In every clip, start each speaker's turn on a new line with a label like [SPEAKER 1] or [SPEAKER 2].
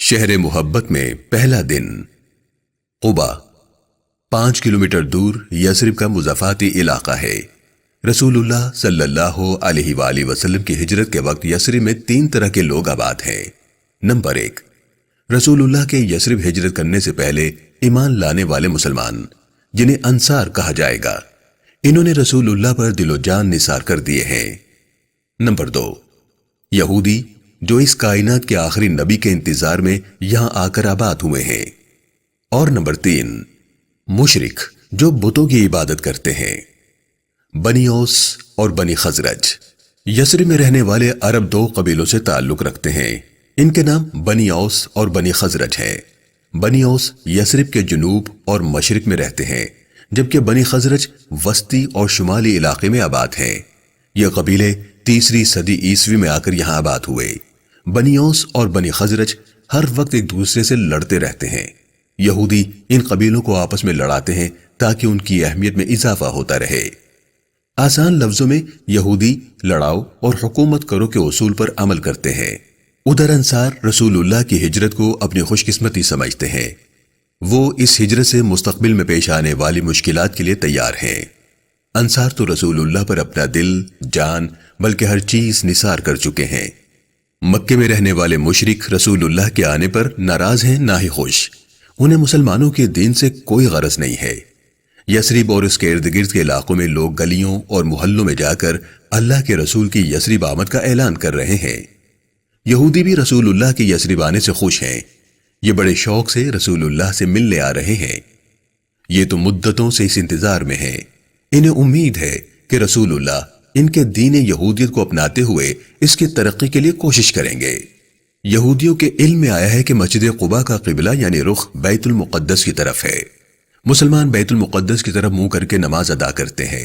[SPEAKER 1] شہر محبت میں پہلا دن۔ قبا 5 کلومیٹر دور یثرب کا مضافاتی علاقہ ہے۔ رسول اللہ صلی اللہ علیہ وآلہ وسلم کی ہجرت کے وقت یثرب میں 3 طرح کے لوگ آباد ہیں۔ نمبر 1، رسول اللہ کے یثرب ہجرت کرنے سے پہلے ایمان لانے والے مسلمان، جنہیں انصار کہا جائے گا۔ انہوں نے رسول اللہ پر دل و جان نثار کر دیے ہیں۔ نمبر 2، یہودی جو اس کائنات کے آخری نبی کے انتظار میں یہاں آ کر آباد ہوئے ہیں۔ اور نمبر 3، مشرک جو بتوں کی عبادت کرتے ہیں۔ بنی اوس اور بنی خزرج یثرب میں رہنے والے عرب 2 قبیلوں سے تعلق رکھتے ہیں۔ ان کے نام بنی اوس اور بنی خزرج ہیں۔ بنی اوس یثرب کے جنوب اور مشرق میں رہتے ہیں، جبکہ بنی خزرج وسطی اور شمالی علاقے میں آباد ہیں۔ یہ قبیلے 3 صدی عیسوی میں آ کر یہاں آباد ہوئے۔ بنی اوس اور بنی خزرج ہر وقت ایک دوسرے سے لڑتے رہتے ہیں۔ یہودی ان قبیلوں کو آپس میں لڑاتے ہیں تاکہ ان کی اہمیت میں اضافہ ہوتا رہے۔ آسان لفظوں میں یہودی لڑاؤ اور حکومت کرو کے اصول پر عمل کرتے ہیں۔ ادھر انصار رسول اللہ کی ہجرت کو اپنی خوش قسمتی سمجھتے ہیں۔ وہ اس ہجرت سے مستقبل میں پیش آنے والی مشکلات کے لیے تیار ہیں۔ انصار تو رسول اللہ پر اپنا دل، جان، بلکہ ہر چیز نثار کر چکے ہیں۔ مکے میں رہنے والے مشرک رسول اللہ کے آنے پر ناراض ہیں نہ ہی خوش۔ انہیں مسلمانوں کے دین سے کوئی غرض نہیں ہے۔ یثرب اور اس کے ارد گرد کے علاقوں میں لوگ گلیوں اور محلوں میں جا کر اللہ کے رسول کی یثرب آمد کا اعلان کر رہے ہیں۔ یہودی بھی رسول اللہ کی یثرب آنے سے خوش ہیں۔ یہ بڑے شوق سے رسول اللہ سے ملنے آ رہے ہیں۔ یہ تو مدتوں سے اس انتظار میں ہیں۔ انہیں امید ہے کہ رسول اللہ ان کے دین یہودیت کو اپناتے ہوئے اس کی ترقی کے لیے کوشش کریں گے۔ یہودیوں کے علم میں آیا ہے کہ مسجد قباء کا قبلہ یعنی رخ بیت المقدس کی طرف ہے۔ مسلمان بیت المقدس کی طرف منہ کر کے نماز ادا کرتے ہیں۔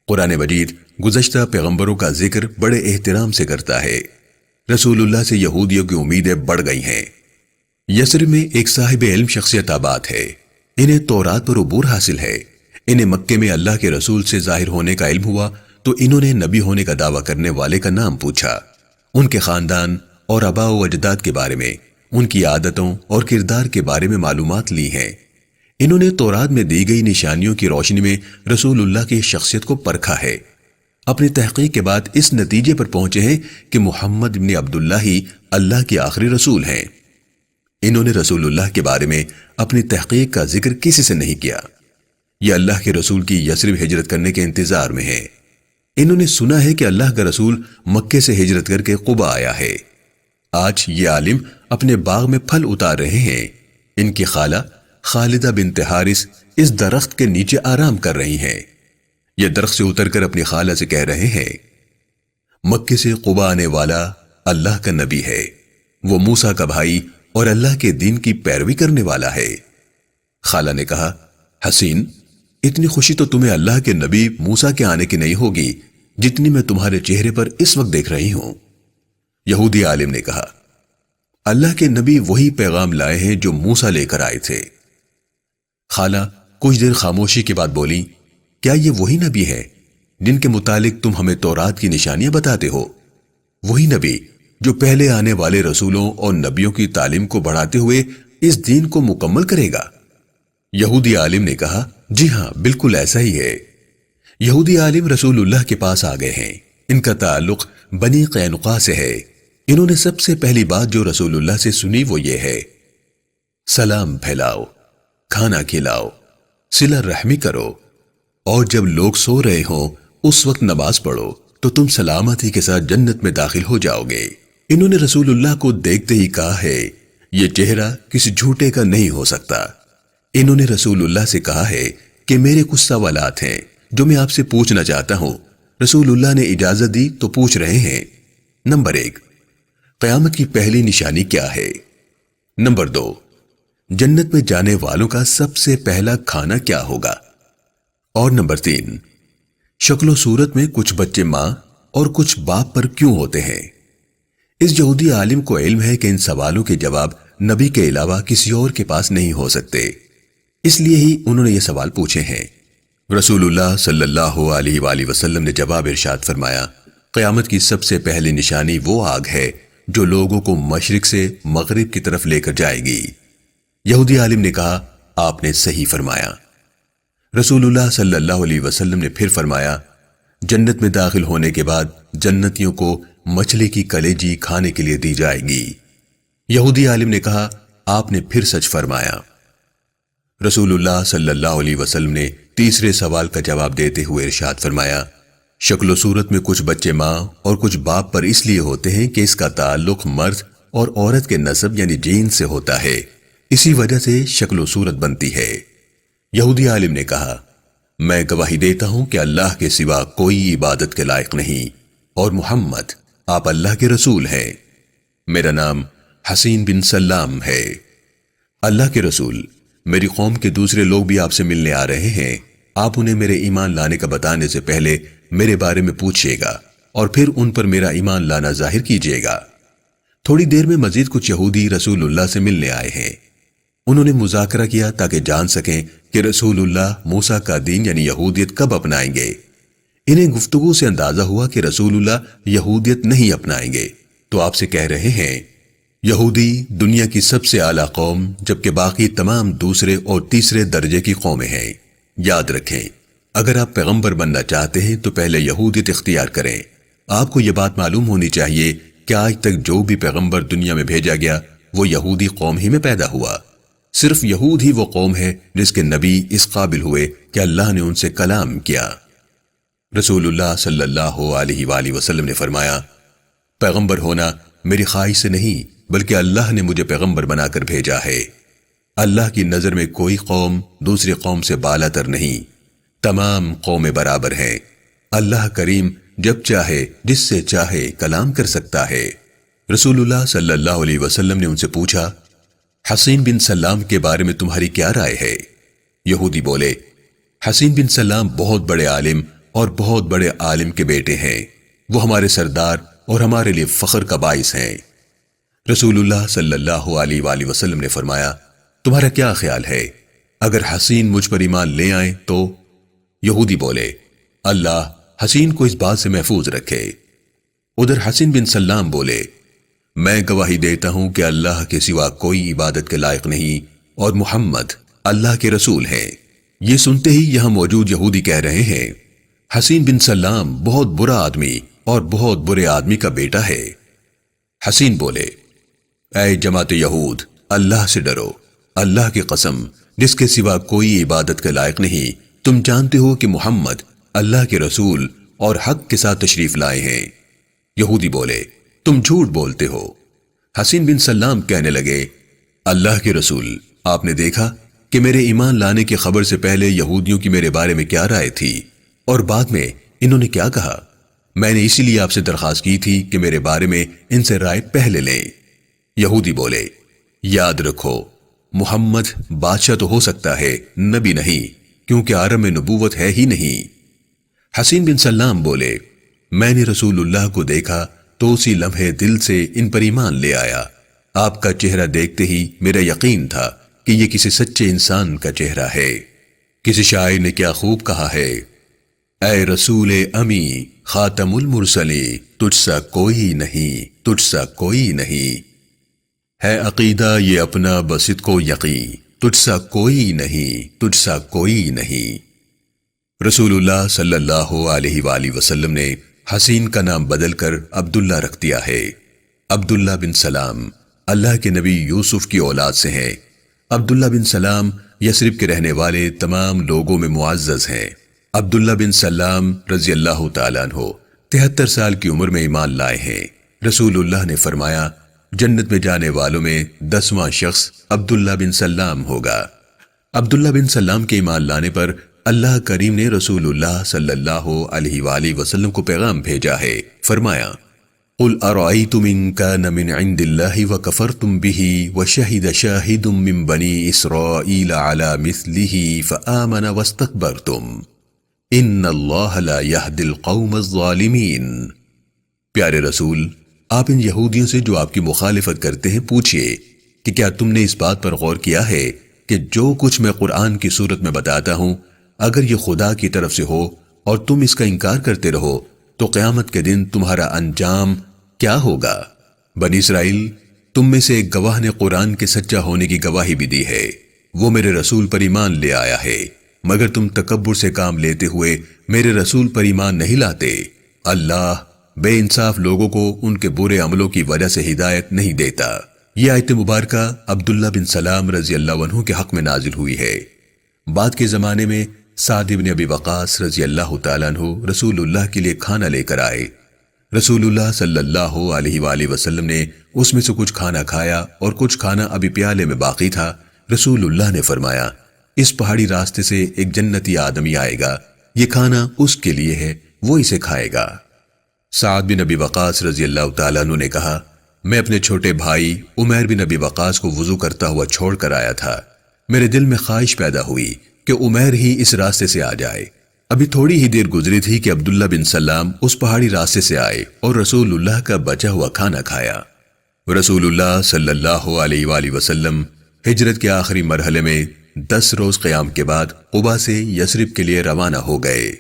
[SPEAKER 1] قرآن مجید گزشتہ پیغمبروں کا ذکر بڑے احترام سے کرتا ہے۔ رسول اللہ سے یہودیوں کی امیدیں بڑھ گئی ہیں۔ یثرب میں ایک صاحب علم شخصیت آباد ہے۔ انہیں تورات پر عبور حاصل ہے۔ انہیں مکے میں اللہ کے رسول سے ظاہر ہونے کا علم ہوا تو انہوں نے نبی ہونے کا دعویٰ کرنے والے کا نام پوچھا۔ ان کے خاندان اور آباء و اجداد کے بارے میں، ان کی عادتوں اور کردار کے بارے میں معلومات لی ہیں۔ انہوں نے تورات میں دی گئی نشانیوں کی روشنی میں رسول اللہ کی شخصیت کو پرکھا ہے۔ اپنی تحقیق کے بعد اس نتیجے پر پہنچے ہیں کہ محمد بن عبداللہ ہی اللہ کے آخری رسول ہیں۔ انہوں نے رسول اللہ کے بارے میں اپنی تحقیق کا ذکر کسی سے نہیں کیا۔ یہ اللہ کے رسول کی یثرب ہجرت کرنے کے انتظار میں ہیں۔ انہوں نے سنا ہے کہ اللہ کا رسول مکے سے ہجرت کر کے قباء آیا ہے۔ آج یہ عالم اپنے باغ میں پھل اتار رہے ہیں۔ ان کی خالہ خالدہ بنت حارث اس درخت کے نیچے آرام کر رہی ہیں۔ یہ درخت سے اتر کر اپنی خالہ سے کہہ رہے ہیں، مکے سے قباء آنے والا اللہ کا نبی ہے۔ وہ موسیٰ کا بھائی اور اللہ کے دین کی پیروی کرنے والا ہے۔ خالہ نے کہا، حسین، اتنی خوشی تو تمہیں اللہ کے نبی موسیٰ کے آنے کی نہیں ہوگی جتنی میں تمہارے چہرے پر اس وقت دیکھ رہی ہوں۔ یہودی عالم نے کہا، اللہ کے نبی وہی پیغام لائے ہیں جو موسیٰ لے کر آئے تھے۔ خالہ کچھ دیر خاموشی کے بعد بولی، کیا یہ وہی نبی ہے جن کے متعلق تم ہمیں تورات کی نشانیاں بتاتے ہو؟ وہی نبی جو پہلے آنے والے رسولوں اور نبیوں کی تعلیم کو بڑھاتے ہوئے اس دین کو مکمل کرے گا؟ یہودی عالم نے کہا، جی ہاں، بالکل ایسا ہی ہے۔ یہودی عالم رسول اللہ کے پاس آ گئے ہیں۔ ان کا تعلق بنی قینقاع سے ہے۔ انہوں نے سب سے پہلی بات جو رسول اللہ سے سنی وہ یہ ہے، سلام پھیلاؤ، کھانا کھلاؤ، صلہ رحمی کرو، اور جب لوگ سو رہے ہوں اس وقت نماز پڑھو تو تم سلامتی کے ساتھ جنت میں داخل ہو جاؤ گے۔ انہوں نے رسول اللہ کو دیکھتے ہی کہا ہے، یہ چہرہ کسی جھوٹے کا نہیں ہو سکتا۔ انہوں نے رسول اللہ سے کہا ہے کہ میرے کچھ سوالات ہیں جو میں آپ سے پوچھنا چاہتا ہوں۔ رسول اللہ نے اجازت دی تو پوچھ رہے ہیں، نمبر 1، قیامت کی پہلی نشانی کیا ہے؟ نمبر 2، جنت میں جانے والوں کا سب سے پہلا کھانا کیا ہوگا؟ اور نمبر 3، شکل و صورت میں کچھ بچے ماں اور کچھ باپ پر کیوں ہوتے ہیں؟ اس یہودی عالم کو علم ہے کہ ان سوالوں کے جواب نبی کے علاوہ کسی اور کے پاس نہیں ہو سکتے، اس لیے ہی انہوں نے یہ سوال پوچھے ہیں۔ رسول اللہ صلی اللہ علیہ وآلہ وسلم نے جواب ارشاد فرمایا، قیامت کی سب سے پہلی نشانی وہ آگ ہے جو لوگوں کو مشرق سے مغرب کی طرف لے کر جائے گی۔ یہودی عالم نے کہا، آپ نے صحیح فرمایا۔ رسول اللہ صلی اللہ علیہ وسلم نے پھر فرمایا، جنت میں داخل ہونے کے بعد جنتیوں کو مچھلی کی کلیجی کھانے کے لیے دی جائے گی۔ یہودی عالم نے کہا، آپ نے پھر سچ فرمایا۔ رسول اللہ صلی اللہ علیہ وسلم نے تیسرے سوال کا جواب دیتے ہوئے ارشاد فرمایا، شکل و صورت میں کچھ بچے ماں اور کچھ باپ پر اس لیے ہوتے ہیں کہ اس کا تعلق مرد اور عورت کے نسب یعنی جین سے ہوتا ہے، اسی وجہ سے شکل و صورت بنتی ہے۔ یہودی عالم نے کہا، میں گواہی دیتا ہوں کہ اللہ کے سوا کوئی عبادت کے لائق نہیں اور محمد آپ اللہ کے رسول ہیں۔ میرا نام حسین بن سلام ہے۔ اللہ کے رسول، میری قوم کے دوسرے لوگ بھی آپ سے ملنے آ رہے ہیں، آپ انہیں میرے ایمان لانے کا بتانے سے پہلے میرے بارے میں پوچھئے گا اور پھر ان پر میرا ایمان لانا ظاہر کیجئے گا۔ تھوڑی دیر میں مزید کچھ یہودی رسول اللہ سے ملنے آئے ہیں۔ انہوں نے مذاکرہ کیا تاکہ جان سکیں کہ رسول اللہ موسیٰ کا دین یعنی یہودیت کب اپنائیں گے۔ انہیں گفتگو سے اندازہ ہوا کہ رسول اللہ یہودیت نہیں اپنائیں گے، تو آپ سے کہہ رہے ہیں، یہودی دنیا کی سب سے اعلیٰ قوم جبکہ باقی تمام دوسرے اور تیسرے درجے کی قومیں ہیں۔ یاد رکھیں، اگر آپ پیغمبر بننا چاہتے ہیں تو پہلے یہودیت اختیار کریں۔ آپ کو یہ بات معلوم ہونی چاہیے کہ آج تک جو بھی پیغمبر دنیا میں بھیجا گیا وہ یہودی قوم ہی میں پیدا ہوا۔ صرف یہود ہی وہ قوم ہے جس کے نبی اس قابل ہوئے کہ اللہ نے ان سے کلام کیا۔ رسول اللہ صلی اللہ علیہ وآلہ وسلم نے فرمایا، پیغمبر ہونا میری خواہش سے نہیں بلکہ اللہ نے مجھے پیغمبر بنا کر بھیجا ہے۔ اللہ کی نظر میں کوئی قوم دوسری قوم سے بالا تر نہیں، تمام قومیں برابر ہیں۔ اللہ کریم جب چاہے جس سے چاہے کلام کر سکتا ہے۔ رسول اللہ صلی اللہ علیہ وسلم نے ان سے پوچھا، حسین بن سلام کے بارے میں تمہاری کیا رائے ہے؟ یہودی بولے، حسین بن سلام بہت بڑے عالم اور بہت بڑے عالم کے بیٹے ہیں، وہ ہمارے سردار اور ہمارے لیے فخر کا باعث ہیں۔ رسول اللہ صلی اللہ علیہ وآلہ وسلم نے فرمایا، تمہارا کیا خیال ہے اگر حسین مجھ پر ایمان لے آئیں تو؟ یہودی بولے، اللہ حسین کو اس بات سے محفوظ رکھے۔ ادھر حسین بن سلام بولے، میں گواہی دیتا ہوں کہ اللہ کے سوا کوئی عبادت کے لائق نہیں اور محمد اللہ کے رسول ہیں۔ یہ سنتے ہی یہاں موجود یہودی کہہ رہے ہیں، حسین بن سلام بہت برا آدمی اور بہت برے آدمی کا بیٹا ہے۔ حسین بولے، اے جماعت یہود، اللہ سے ڈرو، اللہ کی قسم جس کے سوا کوئی عبادت کے لائق نہیں، تم جانتے ہو کہ محمد اللہ کے رسول اور حق کے ساتھ تشریف لائے ہیں۔ یہودی بولے، تم جھوٹ بولتے ہو۔ حسین بن سلام کہنے لگے، اللہ کے رسول، آپ نے دیکھا کہ میرے ایمان لانے کی خبر سے پہلے یہودیوں کی میرے بارے میں کیا رائے تھی اور بعد میں انہوں نے کیا کہا۔ میں نے اسی لیے آپ سے درخواست کی تھی کہ میرے بارے میں ان سے رائے پہلے لیں۔ یہودی بولے، یاد رکھو، محمد بادشاہ تو ہو سکتا ہے، نبی نہیں، کیونکہ عالم میں نبوت ہے ہی نہیں۔ حسین بن سلام بولے، میں نے رسول اللہ کو دیکھا تو اسی لمحے دل سے ان پر ایمان لے آیا۔ آپ کا چہرہ دیکھتے ہی میرا یقین تھا کہ یہ کسی سچے انسان کا چہرہ ہے۔ کسی شاعر نے کیا خوب کہا ہے، اے رسول امی خاتم المرسلی، تجھ سا کوئی نہیں، تجھ سا کوئی نہیں، ہے عقیدہ یہ اپنا بسط کو یقین، تجھ سا کوئی نہیں، تجھ سا کوئی نہیں۔ رسول اللہ صلی اللہ علیہ وآلہ وسلم نے حسین کا نام بدل کر عبداللہ رکھ دیا ہے۔ عبداللہ بن سلام اللہ کے نبی یوسف کی اولاد سے ہیں۔ عبداللہ بن سلام یثرب کے رہنے والے تمام لوگوں میں معزز ہیں۔ عبداللہ بن سلام رضی اللہ تعالیٰ عنہ 73 سال کی عمر میں ایمان لائے ہیں۔ رسول اللہ نے فرمایا، جنت میں جانے والوں میں 10واں شخص عبداللہ بن سلام ہوگا۔ عبداللہ بن سلام کے ایمان لانے پر اللہ کریم نے رسول اللہ صلی اللہ علیہ وآلہ وسلم کو پیغام بھیجا ہے۔ فرمایا، قُلْ أَرَأَيْتُمْ إِنْ كَانَ مِنْ عِنْدِ اللَّهِ وَكَفَرْتُمْ بِهِ وَشَهِدَ شَاهِدٌ مِّن بَنِي إِسْرَائِيلَ عَلَى مِثْلِهِ فَآمَنَ وَاسْتَكْبَرْتُمْ إِنَّ اللَّهَ لَا يَهْدِي الْقَوْمَ الظَّالِمِينَ۔ پیارے رسول، آپ ان یہودیوں سے جو آپ کی مخالفت کرتے ہیں پوچھئے کہ کیا تم نے اس بات پر غور کیا ہے کہ جو کچھ میں قرآن کی صورت میں بتاتا ہوں اگر یہ خدا کی طرف سے ہو اور تم اس کا انکار کرتے رہو تو قیامت کے دن تمہارا انجام کیا ہوگا؟ بنی اسرائیل، تم میں سے ایک گواہ نے قرآن کے سچا ہونے کی گواہی بھی دی ہے، وہ میرے رسول پر ایمان لے آیا ہے، مگر تم تکبر سے کام لیتے ہوئے میرے رسول پر ایمان نہیں لاتے۔ اللہ بے انصاف لوگوں کو ان کے برے عملوں کی وجہ سے ہدایت نہیں دیتا۔ یہ آیت مبارکہ عبداللہ بن سلام رضی اللہ عنہ کے حق میں نازل ہوئی ہے۔ بعد کے زمانے میں سعد بن ابی وقاص رضی اللہ تعالیٰ عنہ رسول اللہ کے لیے کھانا لے کر آئے۔ رسول اللہ صلی اللہ علیہ وآلہ وسلم نے اس میں سے کچھ کھانا کھایا اور کچھ کھانا ابھی پیالے میں باقی تھا۔ رسول اللہ نے فرمایا، اس پہاڑی راستے سے ایک جنتی آدمی آئے گا، یہ کھانا اس کے لیے ہے، وہ اسے کھائے گا۔ سعد بن ابی وقاص رضی اللہ تعالیٰ عنہ نے کہا، میں اپنے چھوٹے بھائی عمیر بن ابی وقاص کو وضو کرتا ہوا چھوڑ کر آیا تھا۔ میرے دل میں خواہش پیدا ہوئی کہ عمیر ہی اس راستے سے آ جائے۔ ابھی تھوڑی ہی دیر گزری تھی کہ عبداللہ بن سلام اس پہاڑی راستے سے آئے اور رسول اللہ کا بچا ہوا کھانا کھایا۔ رسول اللہ صلی اللہ علیہ وآلہ وسلم ہجرت کے آخری مرحلے میں 10 روز قیام کے بعد قبا سے یثرب کے لیے روانہ ہو گئے۔